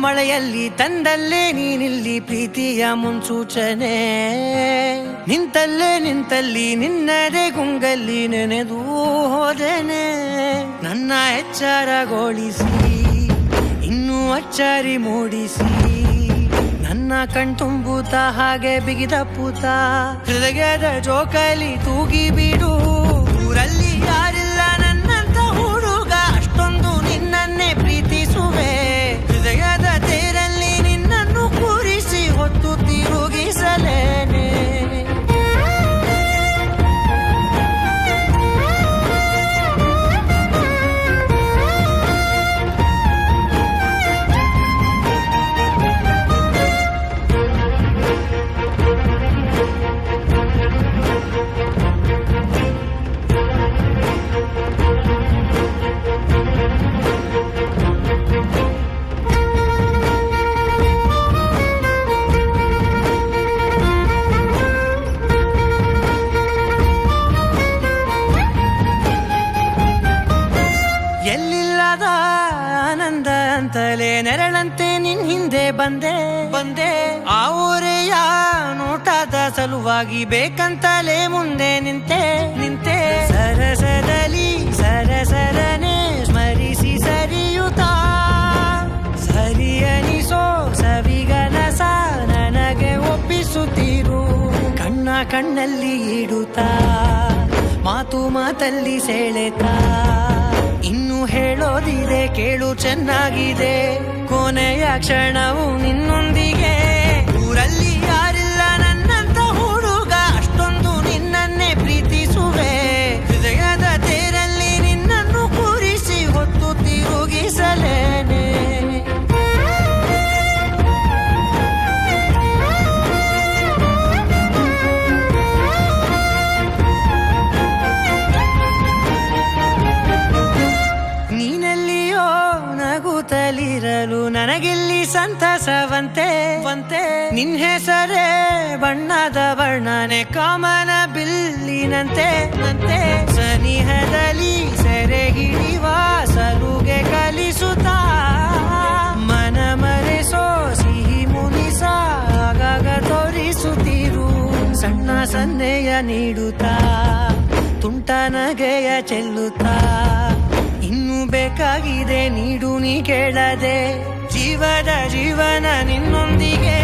ಮಳೆಯಲ್ಲಿ ತಂದಲ್ಲೇ ನೀನಿಲ್ಲಿ ಪ್ರೀತಿಯ ಮುನ್ಸೂಚನೆ, ನಿಂತಲ್ಲಿ ನಿನ್ನದೇ ಗುಂಗಲ್ಲಿ ನೆನೆದು ಹೋದೆನೆ. ನನ್ನ ಎಚ್ಚರಗೊಳಿಸಿ ಇನ್ನೂ ಅಚ್ಚರಿ ಮೂಡಿಸಿ, ನನ್ನ ಕಣ್ತುಂಬುತ್ತ ಹಾಗೆ ಬಿಗಿದಪ್ಪುತ್ತ ಹೃದಯದ ಜೋಕಾಲಿ ತೂಗಿ ಬಿಡು. ಊರಲ್ಲಿ ಯಾರಿಲ್ಲ ನನ್ನಂತ ಹುಡುಗ, ಅಷ್ಟೊಂದು ನಿನ್ನನ್ನೇ ಪ್ರೀತಿಸುವೆ. ಹೃದಯದ ತೇರಲ್ಲಿ ನಿನ್ನನ್ನು ಕೂರಿಸಿ ಹೊತ್ತು ತಿರುಗಿಸಲೇನೆ. ಎಲ್ಲಿಲ್ಲದ ಆನಂದ ಅಂತಲೇ ನೆರಳಂತೆ ನಿನ್ ಹಿಂದೆ ಬಂದೆ. ಆ ಊರೆಯ ನೋಟದ ಸಲುವಾಗಿ ಬೇಕಂತಲೇ ಮುಂದೆ ನಿಂತೆ. ಸರಸದಲ್ಲಿ ಸರಸರನೆ ಸ್ಮರಿಸಿ ಸರಿಯುತ್ತಾ, ಸರಿಯನಿಸೋ ಸವಿಗನಸ ನನಗೆ ಒಪ್ಪಿಸುತ್ತೀರು. ಕಣ್ಣಲ್ಲಿ ಇಡುತ್ತಾ, ಮಾತಲ್ಲಿ ಸೆಳೆತಾ, ಇನ್ನು ಹೇಳೋದಿದೆ ಕೇಳು ಚೆನ್ನಾಗಿದೆ. ಕೊನೆಯ ಕ್ಷಣವು ನಿನ್ನೊಂದಿಗೆ. ಊರಲ್ಲಿ ಯಾರಿಲ್ಲ ನನ್ನಂತ ಹುಡುಗ, ಅಷ್ಟೊಂದು ನಿನ್ನನ್ನೇ ಪ್ರೀತಿಸುವೆ. ಹೃದಯದ ತೇರಲ್ಲಿ ನಿನ್ನನ್ನು ಕೂರಿಸಿ ಹೊತ್ತು ತಿರುಗಿಸಲೇನೆ. ನಗುತ್ತಲಿರಲು ನನಗಿಲ್ಲಿ ಸಂತಸವಂತೆ. ನಿನ್ ಹೆಸರೇ ಬಣ್ಣದ ವರ್ಣನೆ ಕಾಮನ ಬಿಲ್ಲಿನಂತೆ. ಸನಿಹದಲ್ಲಿ ಸೆರೆಗಿಳಿವ ಸಲುಗೆ ಕಲಿಸುತ್ತಾ, ಮನ ಮರೆಸೋ ಸಿಹಿ ಮುನಿಸ ಆಗಾಗ ತೋರಿಸುತ್ತಿರು. ಸಣ್ಣ ಸನ್ನೆಯ ನೀಡುತ್ತಾ, ತುಂಟ ನಗೆಯ ಚೆಲ್ಲುತ್ತಾ, ಇನ್ನು ಬೇಕಾಗಿದೆ ನೀಡು ನೀ ಕೇಳದೆ. ಜೀವನ ನಿನ್ನೊಂದಿಗೆ.